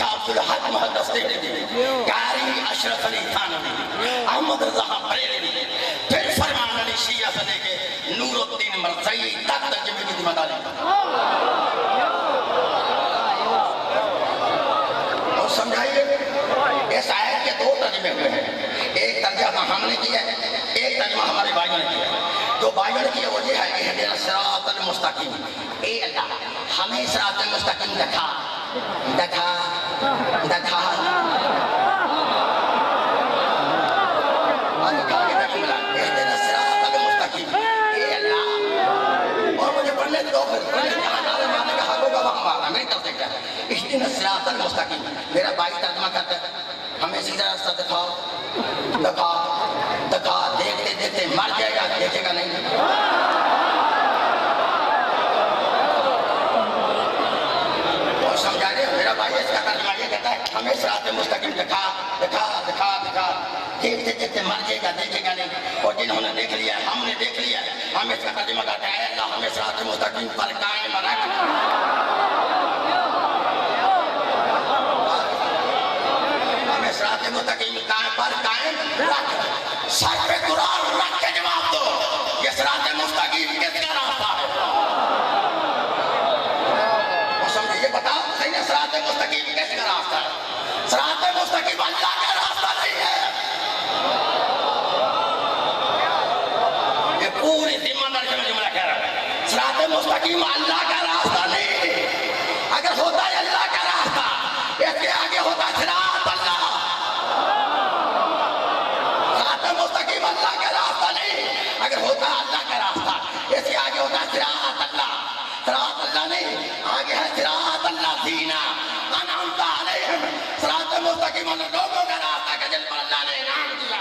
شاہ عبدالحق محدث دہلوی، قاری اشرف علی تھانوی، احمد رضا بریلوی، پھر فرمان علی شیعہ سے لے کے نور الدین مرزائی تک ترجمے کی ذمہ داری۔ اور سمجھائیے اس آیت کے دو ترجمے ہوئے ہیں، ایک ترجمہ ہم نے کیا ہے، ایک ترجمہ ہمارے بھائیوں نے کیا ہے۔ جو بھائیوں نے کیا وہ یہ ہے اہدنا الصراط المستقیم، اے اللہ ہمیں صراط المستقیم دکھا دکھا دکھا اہدنا الصراط المستقیم، اے اللہ۔ اور مجھے پڑھنے دو پھر جہاں جانے مانے کا حق ہوگا وہاں مارنا میں کر سکتا ہے۔ اہدنا الصراط المستقیم، میرا بھائی ترجمہ کرتا ہے ہمیں سیدھا راستہ دکھاؤ دکھا دکھا، دیکھتے دیکھتے مر جائے گا، دیکھے گا نہیں۔ اور سمجھا دے میرا بھائی اس کا ترجمہ یہ کہتا ہے ہمیں صراط مستقیم دکھا دکھا دکھا دکھا، دیکھتے دیکھتے مر جائے گا، دیکھے گا نہیں۔ اور جنہوں نے دیکھ لیا ہم نے دیکھ لیا، ہم اس کا ترجمہ کرتے ہیں اللہ ہمیں صراط مستقیم پر قائم رکھ، ہمیں صراط مستقیم پر قائم رکھ۔ سر پہ قرآن رکھ کے جواب دو، یہ صراط مستقیم کس کا راستہ ہے؟ اور سمجھے یہ بتاؤ صحیح ہے صراط مستقیم کس کا راستہ ہے؟ صراط مستقیم اللہ کا راستہ نہیں ہے۔ یہ پوری ذمہ داری سے میں جملہ کہہ رہا ہوں، صراط مستقیم اللہ کا راستہ نہیں۔ اگر ہوتا ہے اللہ کا راستہ، اس کے آگے ہوتا صراط اللہ۔ مستقیم اللہ کا راستہ نہیں، اگر ہوتا اللہ کا راستہ اس کے آگے ہوتا صراط اللہ۔ صراط اللہ نہیں، آگے ہے صراط اللہ دینا انعمت علیہم، صراط مستقیم ان لوگوں کا راستہ کہ جن پر اللہ نے انعام دیا۔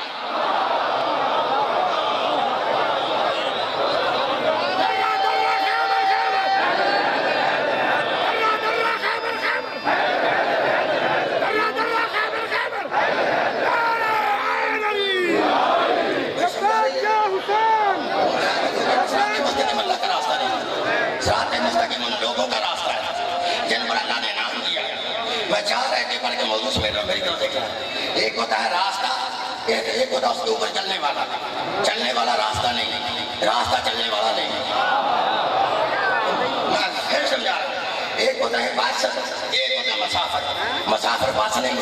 پیپر کے موضوع سے میری طرف دیکھا ایک ہوتا ہے راستہ، ایک ہوتا ہے اس کے اوپر چلنے والا۔ چلنے والا راستہ نہیں، راستہ چلنے والا نہیں۔ میں پھر سمجھا رہا ہوں، ایک ہوتا ہے بادشاہ، ایک ہوتا ہے مسافر۔ مسافر باس نہیں،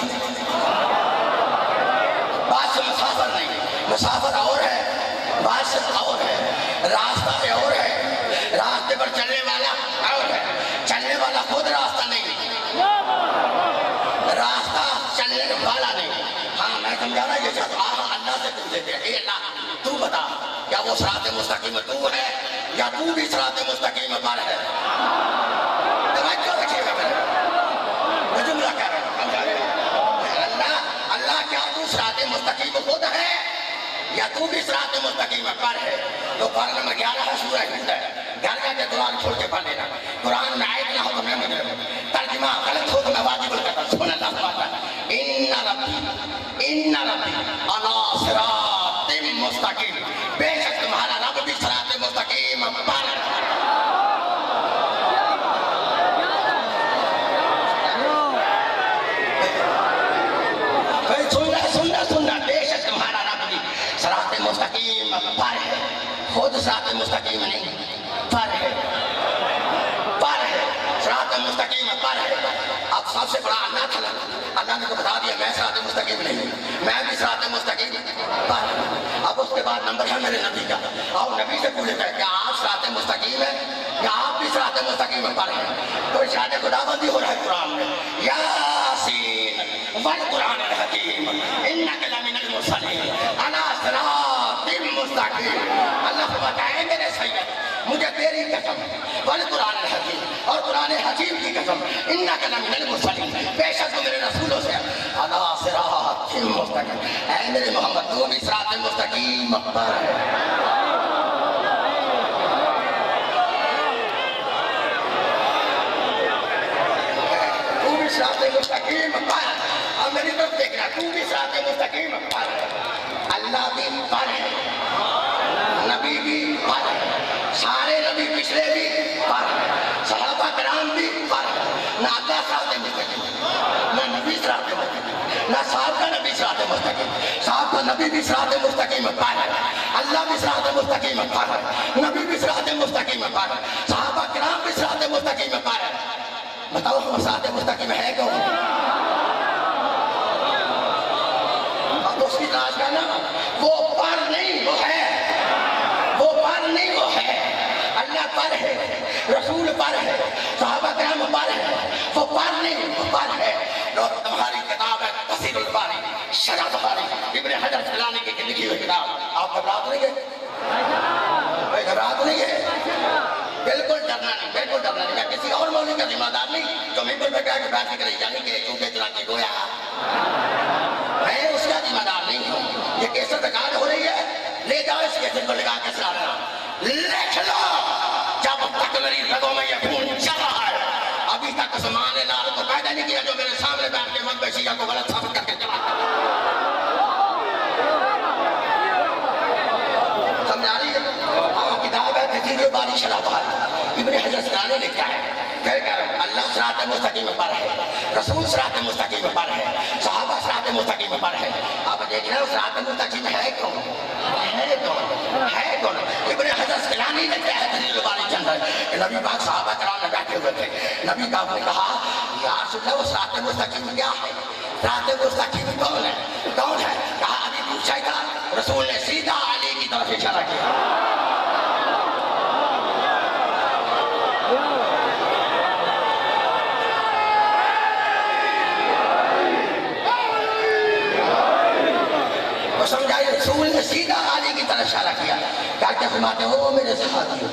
بادشاہ مسافر نہیں، مسافر اور ہے بادشاہ اور ہے، راستہ اور ہے، راستے پر چلنے والا اور ہے۔ چلنے والا خود راستہ نہیں، راستہ چلنے والا نہیں۔ ہاں میں سمجھا رہا یہ سب اللہ سے پوچھتے تھے اے اللہ تو بتا کیا وہ صراط مستقیم تو ہے یا تو بھی صراط مستقیم پر ہے؟ توجہ رکھیے گا، میں جملہ کہہ رہا ہوں، اللہ کیا تو صراط مستقیم خود ہے یا تو بھی صراط مستقیم پر ہے؟ تو قرآن نمبر 11 ہے، سورہ ہود ہے۔ گھر جا کے قرآن چھوڑ کے پڑھ لینا، قرآن میں آیت نہ ہو تو میں مجھے ترجمہ غلط ہو تو میں واجب القتل سن اللہ سبحانہ ان ربی علی صراط مستقیم، بے شک تمہارا رب بھی صراط مستقیم پر ہے۔ سننا بے شک تمہارا رب بھی صراط مستقیم پر ہے، خود صراط مستقیم نہیں پر ہے، پر ہے، صراط مستقیم پر ہے۔ اب سب سے بڑا اللہ تھا، اللہ نے تو بتا دیا میں صراط مستقیم نہیں، میں بھی صراط مستقیم پر۔ اب اس کے بعد نمبر ہے میرے نبی کا، اور نبی سے پوچھتا ہے کیا آپ صراط مستقیم ہیں یا آپ بھی صراط مستقیم پر ہیں؟ تو ارشاد خدا بندی ہو رہا ہے قرآن میں، یاسین والقرآن الحکیم انک لمن المرسلین علی صراط مستقیم۔ اللہ کو بتائے میرے سید مجھے تیری قسم والقرآن الحکیم اور قرآن حکیم کی قسم انک لمن المرسلین، بے شک تو میرے رسولوں سے علی صراط مستقیم، اے میرے محمد تو بھی صراط مستقیم پر ہے۔ تو بھی صراط مستقیم پر، اور میری طرف دیکھنا تو بھی صراط مستقیم پر ہے۔ اللہ بھی پر ہے، نبی بھی پر ہے، سارے نبی پچھلے بھی پر ہے، صحابہ کرام بھی پر ہے۔ نہ اللہ صراط مستقیم نہ نہ صاحب کا نبی صراط مستقیم، صاحب کا نبی بھی صراط مستقیم پر ہے، اللہ بھی صراط مستقیم پر ہے، نبی بھی صراط مستقیم پر ہے، صحابہ کرام بھی صراط مستقیم پر ہے۔ بتاؤ ہم صراط مستقیم ہے کون؟ اب اس کی تلاش کرنا، وہ پر نہیں وہ ہے، وہ پر نہیں وہ ہے، اللہ پر ہے، رسول پر ہے، صحابہ کرام پر ہے، وہ پر نہیں وہ پر ہے۔ اور تمہاری کتاب ہے تفسیر الباری، شرح بخاری، ابن حجر اسقلانی کی لکھی ہوئی کتاب، آپ گھبرا تو نہیں گئے؟ بھائی گھبرا تو نہیں گئے؟ بالکل ڈرنا نہیں، بالکل ڈرنا نہیں، میں کسی اور مولوی کا ذمہ دار نہیں جو ممبر پہ کہہ کے بیٹھ کے یعنی کہ چونکہ چلا کے گویا، میں اس کا ذمہ دار نہیں ہوں۔ یہ کیسٹ ریکارڈ ہو رہی ہے، لے جاؤ اس کیسٹ کو لگا کے سرانا، لکھ لو جب تک میری رگوں میں یہ خون چل رہا ہے۔ ابھی تک عثمان نے لال کو پیدا نہیں کیا جو میرے سامنے بیٹھ کے مذہب شیعہ کو غلط ثابت کر کے چلا گیا۔ سمجھا رہی ہے؟ کتاب ہے تفسیر الباری شرح بخاری، ابن حجر اسقلانی لکھتا ہے کہ اللہ صراط مستقیم پر ہے، رسول صراط مستقیم پر ہے، صحابہ صراط مستقیم پر ہے۔ آپ دیکھ رہے ہو صراط مستقیم ہے کون؟ ہے کون؟ ہے کون؟ ابن حجر اسقلانی لکھتا ہے تفسیر الباری کے اندر کہ نبی پاک صحابہ کرام میں بیٹھے ہوئے تھے، نبی پاک نے کہا یا رسول اللہ وہ صراط مستقیم کیا ہے؟ صراط مستقیم کون ہے؟ کون ہے؟ کہا ابھی پوچھا ہی تھا، رسول نے سیدھا علی کی طرف اشارہ کیا۔ سمجھائے رسول نے سیدھا علی کی طرف اشارہ کیا، کیا کیا فرماتے ہیں وہ میرے صحابی،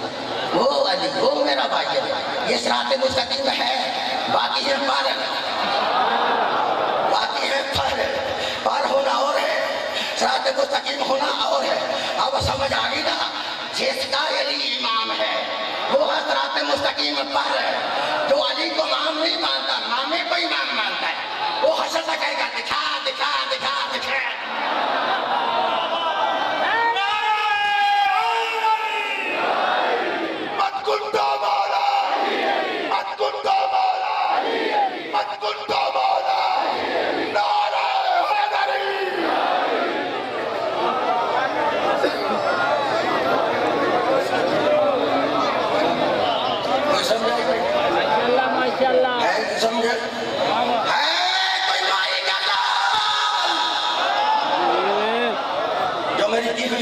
وہ علی، وہ میرا بھائی ہے، یہ صراط مستقیم ہے، باقی ہے پر، باقی ہے پر ہونا اور ہے، صراط مستقیم ہونا اور ہے۔ اب سمجھ آگئی نا، جس کا علی امام ہے وہ ہے صراط مستقیم پر ہے، جو علی کو امام نہیں مانتا مامے کو امام مانتا ہے، وہ حشر سے کہے گا دکھا دکھا دکھا دکھا۔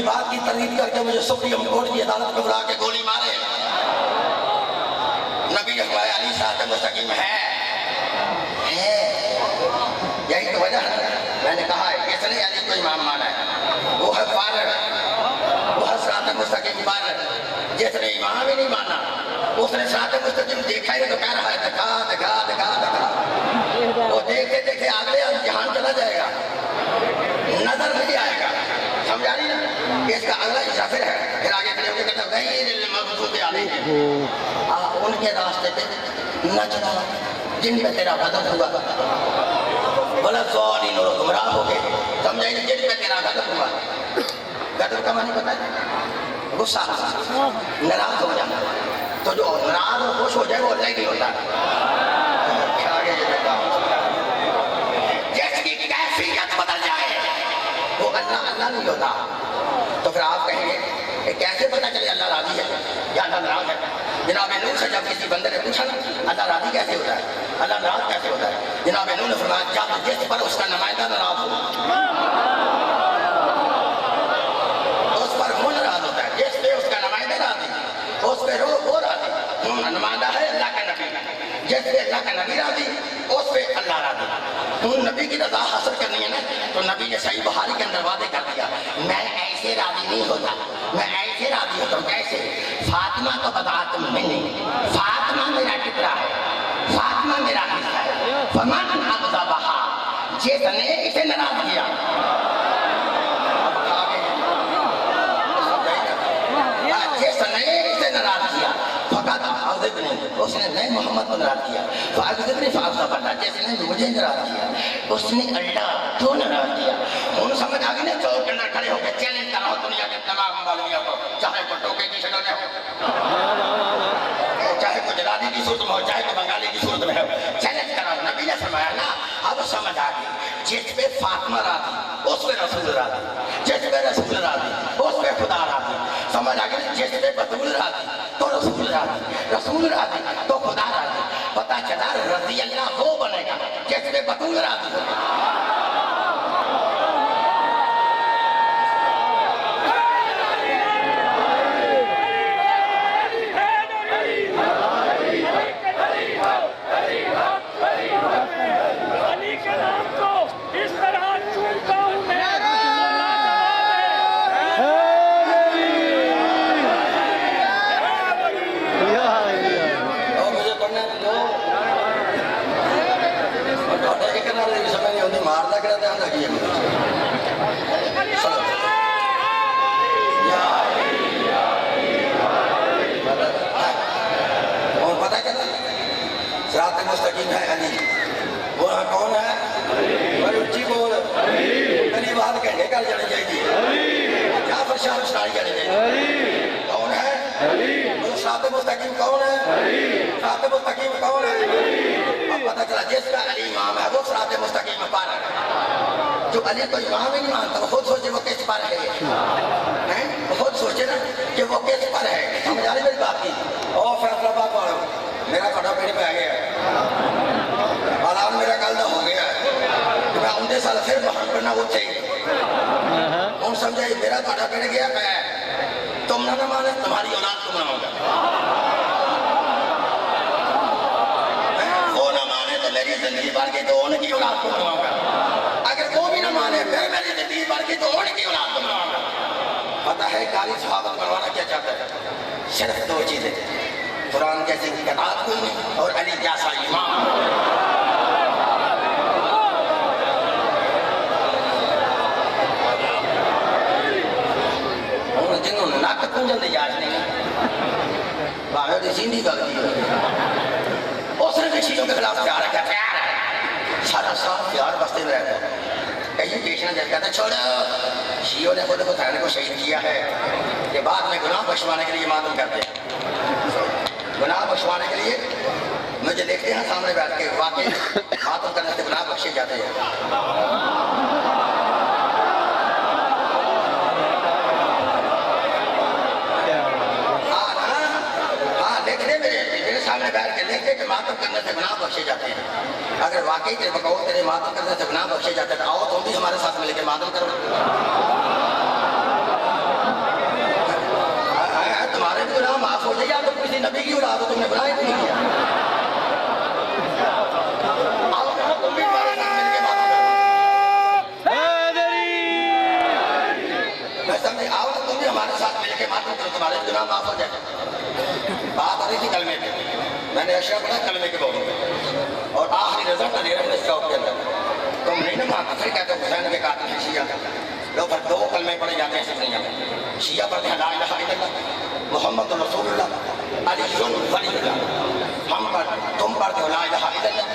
بات کی تردید کر کے مجھے سپریم کورٹ کی عدالت میں بلا کے گولی مارے، نبی اخوائے علی صراط مستقیم ہے، یہی تو وجہ ہے میں نے کہا ہے اس نے علی کو امام مانا ہے، وہ ہے پر، وہ ہے صراط مستقیم پر، جس نے امام ہی نہیں مانا اس نے صراط مستقیم دیکھا ہی تو کہہ رہا ہے دکھا دکھا دکھا دکھا، وہ دیکھتے دیکھتے اگلے امتحان چلا جائے گا، نظر نہیں آئے گا۔ سمجھا رہی نا؟ اس کا اگلا حصہ پھر ہے، پھر آگے کھڑے ہو کے کہتا ہے غیر المغضوب علیہم، ان کے راستے پہ نہ چلا جن پہ تیرا غضب ہوا، ولا الضالین اور گمراہ ہو گئے۔ سمجھا نہیں؟ جن پہ تیرا غضب ہوا، غضب کا معنی پتہ ہے؟ غصہ، ناراض ہو جانا، تو جو ناراض اور خوش ہو جائے وہ اللہ نہیں ہوتا۔ جس کی کیفیت بدل جائے وہ اللہ نہیں ہوتا۔ تو پھر آپ کہیں گے کہ کیسے پتہ چلے اللہ راضی ہے یا اللہ ناراض ہے؟ جناب نوح سے جب کسی بندے نے پوچھا نا اللہ راضی کیسے ہوتا ہے، اللہ ناراض کیسے ہوتا ہے، جناب نوح نے فرمایا جب جس پر اس کا نمائندہ ناراض ہو اس پر وہ ناراض ہوتا ہے، جس پہ اس کا نمائندہ راضی اس پہ وہ راضی، نمائندہ ہے اللہ کا نبی، جس پہ اللہ کا نبی راضی اس پہ اللہ راضی۔ تو نبی کی رضا حاصل کرنی ہے نا تو نبی نے صحیح بخاری کے اندر واضح کر دیا میں ایسے راضی نہیں ہوتا، میں ایسے راضی ہوتا ہوں کیسے؟ فاطمہ تو بطاعت میں نہیں، فاطمہ میرا ٹکڑا ہے، فاطمہ میرا حصہ ہے، فمن اغضبہا جس نے اسے ناراض کیا، جس نے اسے ناراض کیا فقط اغضبنی اس نے نئے محمد کو ناراض کیا، فاغضبنی فاغضب جس نے مجھے ناراض کیا اس نے اللہ کو ناراض کیا۔ ان سمجھ آگئی نا چوک کے اندر کھڑے ہو کے چیلنج کر رہا ہوں دنیا کے تمام مولویوں کو، چاہے کوئی ٹوکے کی شکل میں ہو، چاہے کوئی جلالی کی صورت میں ہو، چاہے کوئی بنگالی کی صورت میں ہو، چیلنج کر رہا ہوں۔ نبی نے فرمایا نا اب سمجھ آ گئی جس پہ فاطمہ راضی اس پہ رسول راضی، جس پہ رسول راضی اس پہ خدا راضی، سمجھ آ گئی؟ جس پہ بطول راضی تو رسول راضی، رسول راضی تو خدا راضی۔ پتہ چلا رضی اللہ وہ بنے گا جس پہ بطول راضی ہوگا۔ مارتا کرا تھا اندھا کیا اور پتہ کیا صراط مستقیم ہے علی، وہ کون ہے؟ بڑی اچھی بول علی بات کہنے کر جانے چاہیے، جعفر شاہ رشتاری جانے چاہیے۔ کون ہے؟ وہ صراط مستقیم کون ہے؟ صراط مستقیم کون ہے؟ پتہ چلا جس کا علی امام ہے وہ صراط مستقیم پر ہے۔ جو علی کو امام ہی نہیں مانتا وہ خود سوچے وہ کس پر ہے، وہ خود سوچے نا کہ وہ کس پر ہے۔ سمجھ آ رہی میری بات کی؟ اور فیصلہ بات پاڑو میرا کھڑا پیڑ پہ آ گیا ہے، حالان میرا کل ہو گیا ہے کہ میں اندے سال پھر بہن پڑھنا وہ تھے ان سمجھے میرا کھڑا پیڑ گیا ہے، تم نہ مانے تمہاری اولاد تم نہ ہوگا، میری زندگی بھر کی تو ان کی اولاد کو بنواؤں گا، اگر وہ بھی نہ مانے پھر میری زندگی بھر کی تو ان کی اولاد کو بنواؤں گا۔ پتہ ہے قاری صحابہ بنوانا کیا چاہتا ہے؟ صرف دو چیزیں، قرآن جیسی کتاب کوئی نہیں اور علی جیسا امام۔ انہوں جنہوں نے ناک کنجن دے یاد نہیں باہر دی سیندھی گل دی اس نے شیعوں کے خلاف پیار رکھا، پیار ہے سارا سال پیار بستے میں رہتا ہے۔ ایجوکیشن جب کہتا ہے چھوڑو، شیعوں نے خود حسین کو شہید کیا ہے کہ بعد میں گناہ بخشوانے کے لیے ماتم کرتے ہیں، گناہ بخشوانے کے لیے مجھے دیکھتے ہیں سامنے بیٹھ کے واقعی ماتم کرنے سے گناہ بخشے جاتے ہیں۔ سامنے بیٹھ کے دیکھتے کہ ماتم کرنے سے گناہ بخشے جاتے ہیں، اگر واقعی تیرے بقول تیرے ماتم کرنے سے گناہ بخشے جاتے ہیں تو آؤ تم بھی ہمارے ساتھ ملے کے ماتم کرو، تمہارے بھی گناہ معاف ہو جائے یا تم کسی نبی کی اولاد ہو تم نے گناہ ہی نہیں کیا، آؤ تم بھی ہمارے ساتھ مل کے ماتم کرو، میں سمجھے آؤ تم بھی ہمارے ساتھ مل کے ماتم کرو تمہارے بھی گناہ معاف ہو جائے۔ بات آ رہی تھی کلمے پہ، میں نے اشیاء پڑھا کلمے کے بہت پہ اور آخری رضا علی رحمت اس چوک کے اندر تم نہیں نہ مانتے پھر کہتے ہو حسین کے قاتل ہیں شیعہ، لوگ پھر دو کلمے پڑھے جاتے ہیں سفریاں میں، شیعہ پڑھتے ہیں لا الہ الا اللہ محمد رسول اللہ علی ولی اللہ، ہم پر تم پڑھتے ہو لا الہ الا اللہ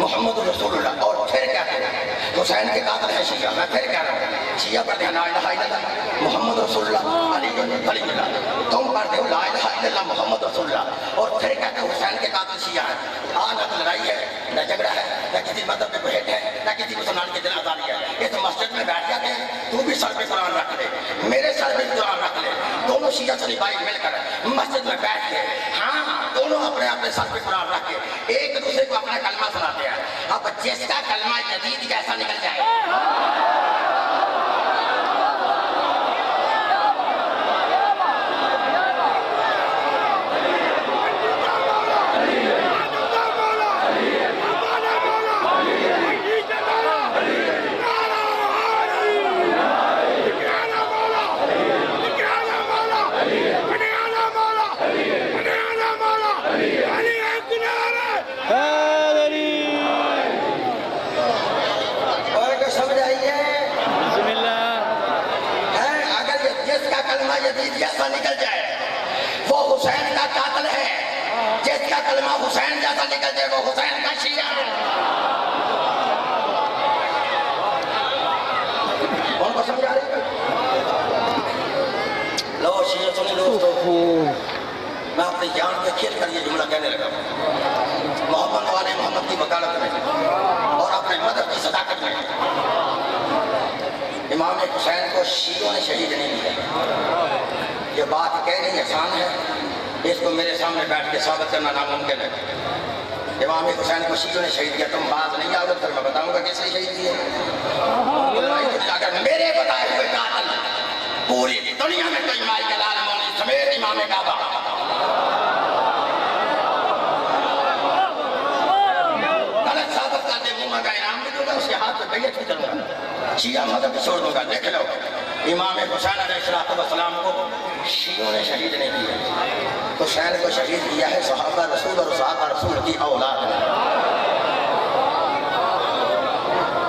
محمد رسول اللہ، اور پھر کہتے ہیں حسین کے قاتل ہیں شیعہ، میں پھر کہہ رہا ہوں شیعہ پڑھتے ہیں لا الہ الا اللہ محمد رسول اللہ علی ولی اللہ، تم پڑھتے ہو لا الہ الا اللہ محمد رسول اللہ اور پھر کہتے ہو حسین کے قاتل شیعہ ہیں۔ نہ تو لڑائی ہے نہ جھگڑا ہے نہ کسی مذہب پہ کوئی ہٹ ہے نہ کسی مسلمان کے دل آزاری ہے، اس مسجد میں بیٹھ جاتے ہیں، تو بھی سر پہ قرآن رکھ لے میرے سر پہ قرآن رکھ لے، دونوں شیعہ سنی بھائی مل کر مسجد میں بیٹھ کے ہاں دونوں اپنے اپنے سر پہ قرآن رکھ کے ایک دوسرے کو اپنا کلمہ سناتے ہیں، اب جس کا کلمہ جدید کیسا نکل جائے جیسا نکل جائے وہ حسین کا قاتل ہے، جس کا کلمہ حسین جیسا نکل جائے وہ حسین کا شیعہ ہے۔ کون کو سمجھا رہے ہیں؟ لو شیعہ سنیں دوستو، میں اپنی جان کے کھیل کر یہ جملہ کہنے لگا محمد والے محمد کی وکالت میں اور اپنے مذہب کی صداقت میں حسین کو شیعوں نے شہید نہیں کیا۔ یہ بات کہنی آسان ہے، اس کو میرے سامنے بیٹھ کے ثابت کرنا ناممکن ہے۔ امام حسین کو شیعوں نے شہید کیا، تم بات نہیں آؤ پھر میں بتاؤں گا کس نے شہید کیا۔ اگر میرے بتائے ہوئے قاتل پوری دنیا میں کوئی مائی کا لال مولوی سمیت امام کعبہ غلط ثابت کر دے، منہ کا انعام بھی دوں گا، اس کے ہاتھ میں بیعت بھی کروں گا، شیعہ مذہب چھوڑ دوں گا۔ لکھ لو، امام حسین علیہ السلام کو شیعوں نے شہید نہیں کیا، حسین کو شہید کیا ہے صحابہ رسول اور صحابہ رسول کی اولاد نے۔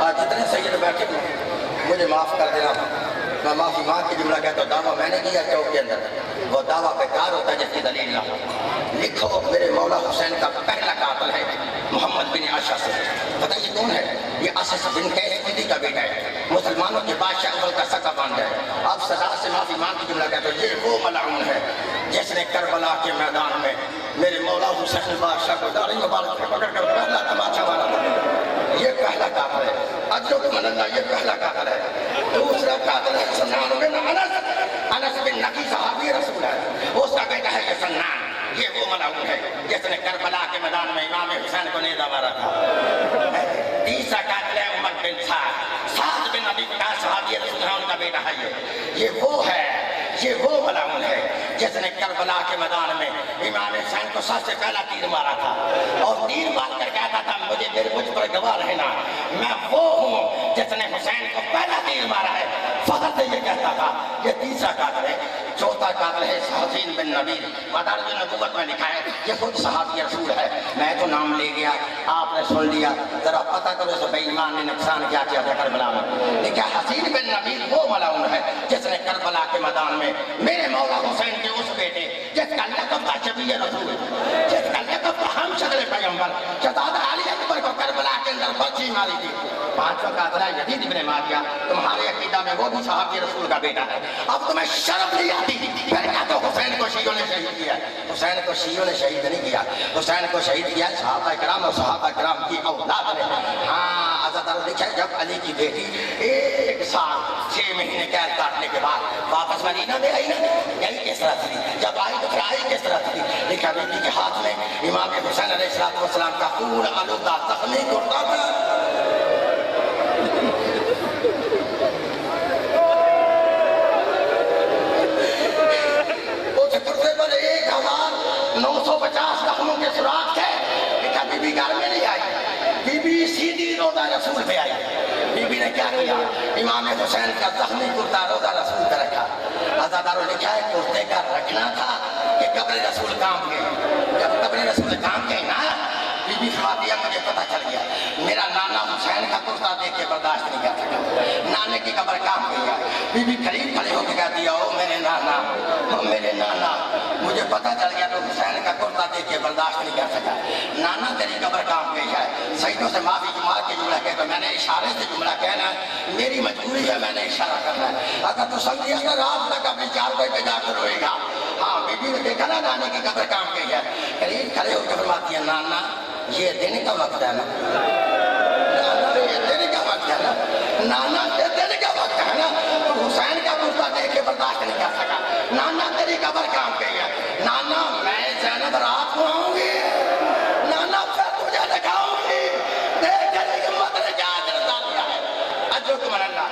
آج جتنے سید بیٹھے مجھے معاف کر دینا، میں معافی مانگ کے جملہ کہتا ہوں، دعویٰ میں نے کیا چوک کے اندر، وہ دعویٰ بیکار ہوتا ہے جس کی دلیل نہ ہو۔ لکھو میرے مولا حسین کا پہلا قاتل ہے محمد بن اشعث۔ پتہ یہ کون ہے؟ یہ اشعث بن قیس خدی کا بیٹا ہے، مسلمانوں کے بادشاہ اول کا سگا باندھ ہے۔ اب سزا سے معافی مانگ کے جملہ کہتا ہوں، یہ وہ ملعون ہے جس نے کربلا کے میدان میں میرے مولا حسین بادشاہ کو داڑھی مبارک سے پکڑ کر پہلا تماچا مارا تھا۔ یہ پہلا قاتل ہے، اجرک من اللہ، یہ پہلا قاتل ہے۔ دوسرا قاتل ہے سنان بن انس، انس بن نقی صحابی رسول ہے، اس کا بیٹا ہے یہ سنان، یہ وہ ملعون ہے جس نے کربلا کے میدان میں امام حسین کو نیزہ مارا تھا۔ تیسرا قاتل ہے عمر بن سعد، سعد بن ابی وقاص صحابی رسول ہے، ان کا بیٹا ہے یہ وہ ہے، یہ وہ ملعون ہے جس نے کربلا کے میدان میں امام حسین کو سب سے پہلا تیر مارا تھا، اور تیر مار کر کہتا تھا مجھ پر گواہ رہنا، میں وہ ہوں جس نے حسین کو پہلا تیر مارا ہے، فخر سے یہ کہتا تھا۔ یہ تیسرا قاتل ہے۔ چوتھا قاتل ہے حسین بن نبیل، مدارج النبوت میں لکھا ہے، یہ خود صحابی رسول ہے، میں تو نام لے گیا، آپ نے سن لیا، ذرا پتہ کرو اس بے ایمان نے نقصان کیا کیا تھا کربلا میں۔ لکھا حسین بن نبیل وہ ملعون ہے جس نے کربلا کے میدان میں میرے مولا حسین کے اس بیٹے جس کا لقب تھا شفیع رسول، جس کا لقب تھا ہم شکل پیغمبر، شہزادہ علی اکبر کو کربلا کے اندر برچی ماری تھی۔ پانچواں قاتل ہے یزید بن معاویہ، تمہارے عقیدہ میں وہ بھی صحابی رسول کا بیٹا ہے، اب تمہیں شرم نہیں آتی پھر کیا تو حسین کو شیعوں نے شہید کیا؟ حسین کو شیعوں نے شہید نہیں کیا، حسین کو شہید کیا صحابہ کرام اور صحابہ کرام کی اولاد نے۔ ہاں عزادارو لکھا ہے جب علی کی بیٹی 1 سال 6 مہینے قید کاٹنے کے بعد واپس مدینہ میں آئی نا، یہی کس طرح تھی، جب آئی تو پھر آئی کس طرح تھی؟ لکھا بیٹی کے ہاتھ میں امام حسین علیہ السلام کا خون آلودہ زخمی کرتا تھا۔ اس کرتے پر 1950 زخموں کے سراغ تھے۔ لکھا بی بی گھر میں نہیں آئی، بی بی سیدھی روضہ رسول پہ آئی۔ بی بی نے کیا کیا؟ امام حسین کا زخمی کرتا روضہ رسول پہ رکھا۔ عزادارو لکھا ہے کرتے کا رکھنا تھا کہ قبر رسول کام گئے، جب قبر رسول کام گئے نا، بی بی فاطمہ مجھے پتہ چل گیا، میرا نانا حسین کا کرتا دیکھ کے برداشت نہیں کر سکا، نانے کی قبر کام گئی ہے۔ بی بی قریب کھڑے ہو کے کہتی ہے او میرے نانا، او میرے نانا، مجھے پتہ چل گیا تو حسین کا کرتا دیکھ کے برداشت نہیں کر سکا، نانا تیری قبر کام گئی ہے۔ سیدوں سے معافی مانگ کے جملہ کہتا میں نے اشارے سے جملہ کہنا ہے، میری مجبوری ہے، میں نے اشارہ کرنا ہے، اگر تو سمجھے گا رات تک اپنی 4 بجے پہ جا کر روئے گا۔ ہاں بی بی نے دیکھا نا نانے کی قبر کام گئی ہے، قریب کھڑے ہو کے فرماتی ہے نانا یہ دن کا وقت ہے نا، نانا یہ دن کا وقت ہے نا، نانا یہ دن کا وقت ہے نا، تو حسین کا کرتا دیکھ کے برداشت نہیں کر سکا، نانا تیری قبر کام گئی ہے، نانا میں زینب رات کو آؤں گی، نانا پھر تجھے دکھاؤں گی، دیکھ تیری ہمت نے کیا جرتا دیا ہے۔ اجرکم من اللہ،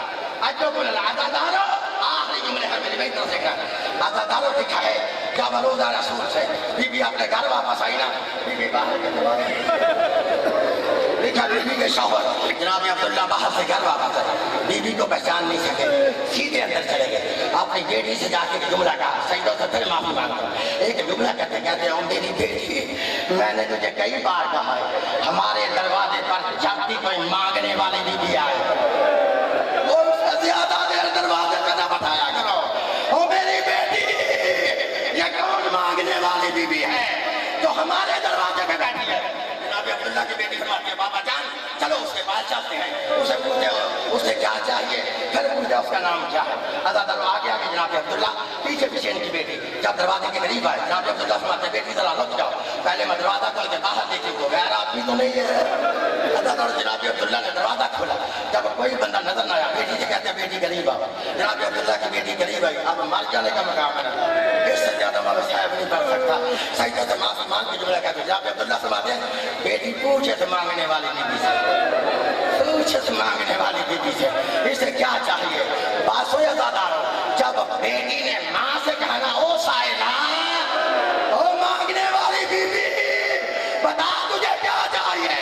اجرکم من اللہ۔ عزادارو آخری جملے ہے میری بہت طرف سے کہا، عزادارو لکھا ہے جب روضہ رسول سے بی بی اپنے گھر واپس آئی نا، بی بی باہر کے دوارے لکھا بی بی کے شوہر جناب عبداللہ باہر سے گھر واپس آئے، بی بی کو پہچان نہیں سکے، سیدھے اندر چلے گئے، اپنی بیٹی سے جا کے جملہ کہا، سیدوں سے پھر معافی مانگتا ہوں، ایک جملہ کہتے کہتے ہوں میری بیٹی میں نے تجھے کئی بار کہا ہے ہمارے دروازے پر جب بھی کوئی مانگنے والی بی بی آئے وہ اس سے زیادہ دیر دروازے پہ نہ بتایا کرو، او میری بیٹی یہ کون مانگنے والی بی بی ہے جو ہمارے دروازے پہ بیٹھی ہے؟ جناب عبداللہ کی بیٹی فرماتی ہے بابا جان چلو اس کے پاس چلتے ہیں، اسے پوچھتے ہو اسے کیا چاہیے؟ پھر پوچھا اس کا نام کیا ہے؟ عزادارو آگے آگے جناب عبداللہ، پیچھے پیچھے ان کی بیٹی جب دروازے کے قریب آئے جناب عبداللہ فرماتے بیٹی ذرا رک جاؤ، پہلے میں دروازہ کھول کے باہر دیکھی کوئی غیر آدمی تو نہیں ہے؟ عزادارو جناب عبداللہ نے دروازہ کھولا، جب کوئی بندہ نظر نہ آیا بیٹی سے کہتے بیٹی قریب آؤ، جناب عبداللہ کی بیٹی قریب آئی، اب مر جانے کا مقام ہے، اس سے زیادہ والا صاحب نہیں پڑھ سکتا، سجدہ سے معافی مانگ کے جملہ کہتے جناب عبداللہ فرماتے ہیں بیٹی پوچھے سے مانگنے والی بیٹی سے، پوچھے سے مانگنے والی بیٹی سے اسے کیا چاہیے؟ بات سو یا عزادارو، جب بیٹی نے ماں سے کہنا او سائلہ، او مانگنے والی بیٹی بتا تجھے کیا چاہیے؟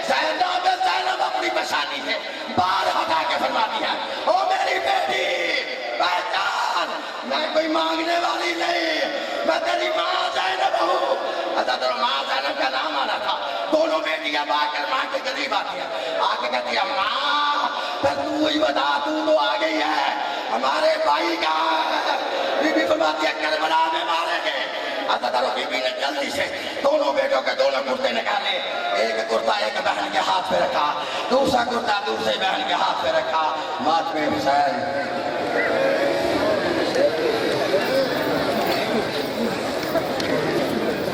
زینب اپنی پریشانی سے بال ہٹا کے فرماتی ہے او میری بیٹی پہچان میں کوئی مانگنے والی نہیں، میں تیری ماں زینب ہوں۔ عزادارو ماں زینب کا نام آنا تھا، دونوں بیٹیاں با کر ماں کے قریب آتی ہیں، آگے کہتی ہے ماں پھر تو ہی بتا، تو آ گئی ہے، ہمارے بھائی کہاں ہے؟ بی بی فرماتی ہے کربلا میں مارے گئے۔ عزادارو بی بی نے جلدی سے دونوں بیٹوں کے دونوں کرتے نکالے، ایک کرتا ایک بہن کے ہاتھ پہ رکھا، دوسرا کرتا دوسرے بہن کے ہاتھ پہ رکھا، ماتم حسین